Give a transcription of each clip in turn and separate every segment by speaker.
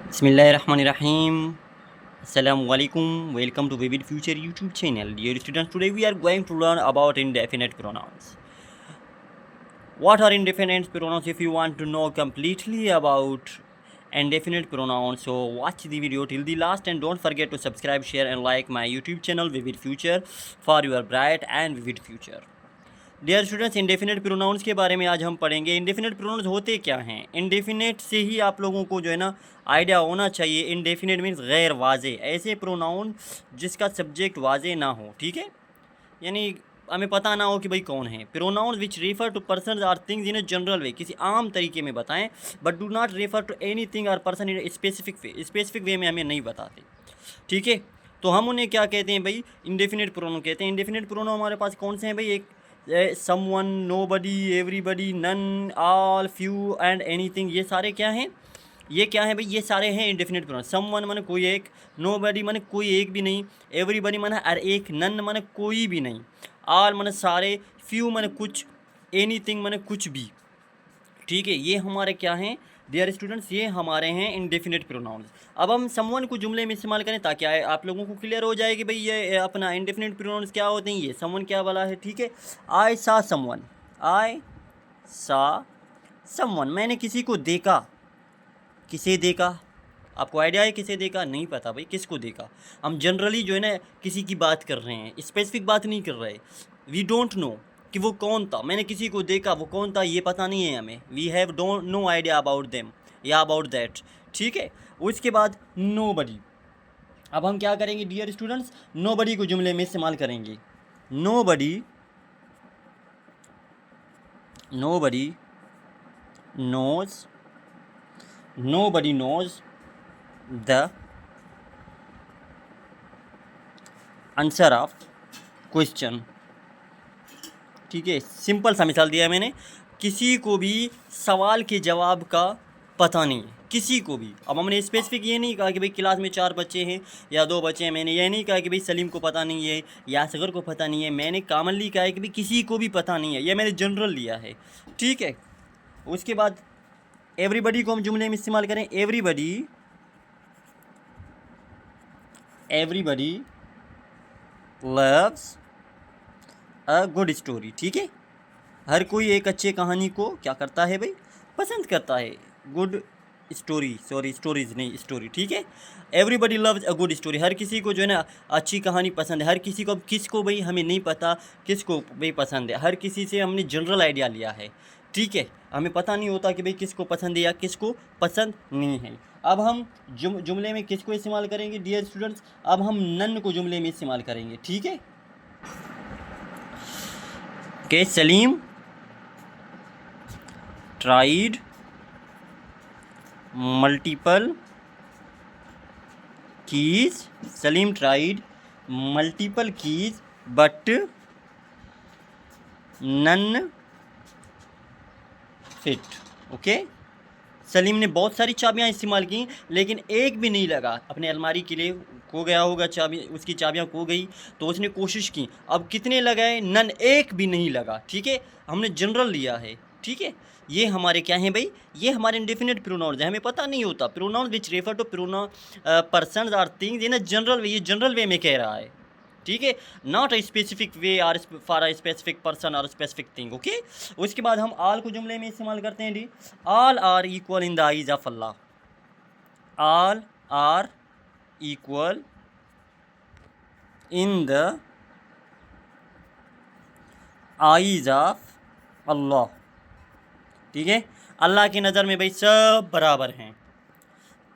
Speaker 1: Bismillahirrahmanirrahim. Assalamu alaikum. Welcome to Vivid Future YouTube channel. Dear students, today we are going to learn about indefinite pronouns. What are indefinite pronouns? If you want to know completely about indefinite pronouns, so watch the video till the last and don't forget to subscribe, share and like my YouTube channel Vivid Future for your bright and vivid future. Dear students, indefinite pronouns के बारे में आज हम पढ़ेंगे। Indefinite pronounce होते क्या हैं। Indefinite से ही आप लोगों को जो है ना आइडिया होना चाहिए। इंडेफिनेट मीन्स गैर वाजे, ऐसे प्रोनाउन जिसका सब्जेक्ट वाजे ना हो, ठीक है, यानी हमें पता ना हो कि भाई कौन है। Pronouns which refer to person or things in a general way, किसी आम तरीके में बताएं, but do not refer to anything or person in specific way, specific way में हमें नहीं बताते, ठीक है। तो हम उन्हें क्या कहते हैं भाई, इंडेफिनेट प्रोनाउन कहते हैं। इंडेफिनेट प्रोनाउन हमारे पास कौन से हैं भाई, एक someone, nobody, everybody, none, all, few and anything, ये सारे क्या हैं, ये क्या है भाई, ये सारे हैं इंडेफिनेट प्रोनाउन। समवन माने कोई एक, नोबडी माने कोई एक भी नहीं, एवरीबडी माने हर एक, नन माने कोई भी नहीं, ऑल माने सारे, फ्यू माने कुछ, एनीथिंग माने कुछ भी, ठीक है। ये हमारे क्या हैं डियर स्टूडेंट्स, ये हमारे हैं इंडेफिनेट प्रोनाउंस। अब हम समवन को जुमले में इस्तेमाल करें ताकि आप लोगों को क्लियर हो जाए कि भाई ये अपना इंडेफिनेट प्रोनाउंस क्या होते हैं, ये समवन क्या वाला है, ठीक है। आई सा समवन, आई सा समवन, मैंने किसी को देखा। किसे देखा, आपको आइडिया है किसे देखा, नहीं पता भाई किसको देखा। हम जनरली जो है ना किसी की बात कर रहे हैं, स्पेसिफिक बात नहीं कर रहे। वी डोंट नो कि वो कौन था, मैंने किसी को देखा, वो कौन था ये पता नहीं है हमें। We have don't know idea about them या अबाउट दैट, ठीक है। उसके बाद नोबडी। अब हम क्या करेंगे डियर स्टूडेंट्स, नोबडी को जुमले में इस्तेमाल करेंगे। Nobody, nobody knows, nobody knows the answer of question, ठीक है। सिंपल सा मिसाल दिया मैंने, किसी को भी सवाल के जवाब का पता नहीं है, किसी को भी। अब हमने स्पेसिफिक ये नहीं कहा कि भाई क्लास में 4 बच्चे हैं या 2 बच्चे हैं, मैंने ये नहीं कहा कि भाई सलीम को पता नहीं है या असगर को पता नहीं है, मैंने कॉमनली कहा है कि भाई किसी को भी पता नहीं है, ये मैंने जनरल लिया है, ठीक है। उसके बाद एवरीबडी को हम जुमले में इस्तेमाल करें। Everybody, everybody loves a good story, ठीक है। हर कोई एक अच्छी कहानी को क्या करता है भाई, पसंद करता है। गुड स्टोरी, सॉरी स्टोरीज नहीं स्टोरी, ठीक है। Everybody loves a good story, हर किसी को जो है ना अच्छी कहानी पसंद है। हर किसी को, किसको भाई हमें नहीं पता किसको भाई पसंद है, हर किसी से हमने जनरल आइडिया लिया है, ठीक है। हमें पता नहीं होता कि भाई किसको पसंद है या किसको पसंद नहीं है। अब हम जुमले में किसको इस्तेमाल करेंगे डियर स्टूडेंट्स, अब हम नन को जुमले में इस्तेमाल करेंगे, ठीक है। के Salim tried multiple keys, Salim tried multiple keys but none fit, okay. सलीम ने बहुत सारी चाबियां इस्तेमाल की लेकिन एक भी नहीं लगा, अपने अलमारी के लिए खो गया होगा चाबी, उसकी चाबियां खो गई तो उसने कोशिश की, अब कितने लगाए, नन, एक भी नहीं लगा, ठीक है। हमने जनरल लिया है, ठीक है। ये हमारे क्या हैं भाई, ये हमारे इंडेफिनेट प्रोनाउंस हैं, हमें पता नहीं होता। Pronouns which refer to pronoun persons or things in a general way, ये जनरल वे में कह रहा है, ठीक है, not a specific way or for a specific person और स्पेसिफिक थिंग, ओके। उसके बाद हम आल को जुमले में इस्तेमाल करते हैं डी। All are equal in the eyes of Allah, all are equal in the eyes of Allah, ठीक है। अल्लाह की नज़र में भाई सब बराबर हैं,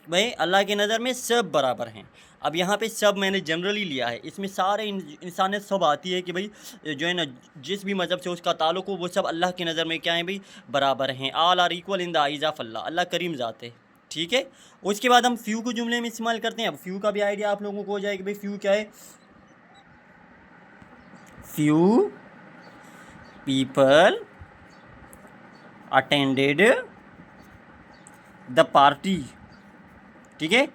Speaker 1: भाई अल्लाह की नज़र में सब बराबर हैं। अब यहाँ पे सब मैंने जनरली लिया है, इसमें सारे इंसानियत सब आती है कि भाई जो है ना जिस भी मज़हब से उसका ताल्लुक हो वो सब अल्लाह की नज़र में क्या है भाई, बराबर हैं। All are equal in the eyes of Allah, Allah करीम ज़ात है, ठीक है। उसके बाद हम फ्यू को जुमले में इस्तेमाल करते हैं। अब फ्यू का भी आइडिया आप लोगों को हो जाए कि भाई फ्यू क्या है। Few people attended the party, ठीक है,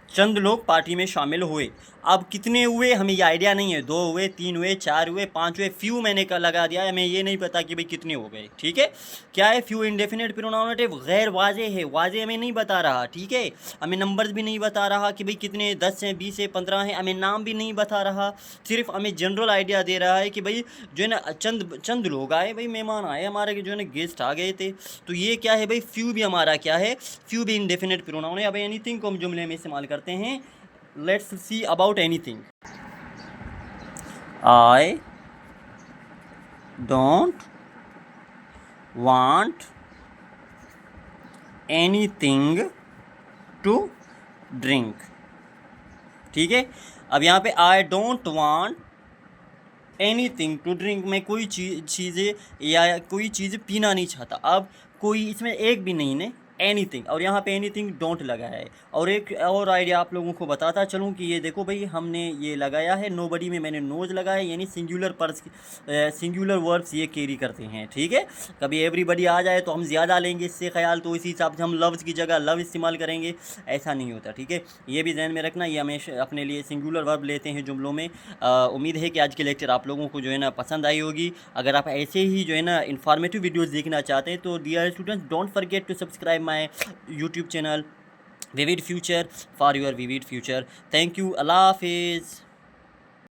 Speaker 1: चंद लोग पार्टी में शामिल हुए। अब कितने हुए हमें ये आइडिया नहीं है, 2 हुए, 3 हुए, 4 हुए, 5 हुए, फ्यू मैंने लगा दिया है, हमें ये नहीं पता कि भाई कितने हो गए। ठीक है, क्या है फ्यू इंडेफिनेट प्रोनाउनेटिव गैर वाजे है, वाजे हमें नहीं बता रहा। ठीक है, हमें नंबर्स भी नहीं बता रहा कि भाई कितने 10 हैं, 20 है, 15 हैं, हमें नाम भी नहीं बता रहा, सिर्फ हमें जनरल आइडिया दे रहा है कि भाई जो है ना चंद लोग आए, भाई मेहमान आए हमारे, जो है ना गेस्ट आ गए थे। तो ये क्या है भाई, फ्यू भी हमारा क्या है, फ्यू भी इंडेफिनेट प्रोनाउन है। अब एनीथिंग को हम जुमले में इस्तेमाल करते हैं। Let's see about anything. I don't want anything to drink. ठीक है, अब यहाँ पे I don't want anything to drink, मैं कोई चीज़ें या कोई चीज़ पीना नहीं चाहता। अब कोई इसमें एक भी नहीं ने, एनीथिंग, और यहाँ पे एनीथिंग डोंट लगा है। और एक और आइडिया आप लोगों को बताता चलूँ कि ये देखो भाई, हमने ये लगाया है नोबडी में, मैंने नोज लगाया है, यानी सिंगुलर वर्ब्स ये कैरी करते हैं। ठीक है, कभी एवरीबडी आ जाए तो हम ज़्यादा लेंगे इससे ख्याल, तो इसी हिसाब से हम लव्स की जगह लव इस्तेमाल करेंगे, ऐसा नहीं होता। ठीक है, ये भी ध्यान में रखना, ये हमेशा अपने लिए सिंगुलर वर्ब लेते हैं जुमलों में। उम्मीद है कि आज के लेक्चर आप लोगों को जो है ना पसंद आई होगी। अगर आप ऐसे ही जो है ना इन्फॉर्मेटिव वीडियोस देखना चाहते हैं तो dear students, don't forget to subscribe my YouTube channel Vivid Future for your vivid future. Thank you, Allah हाफिज़।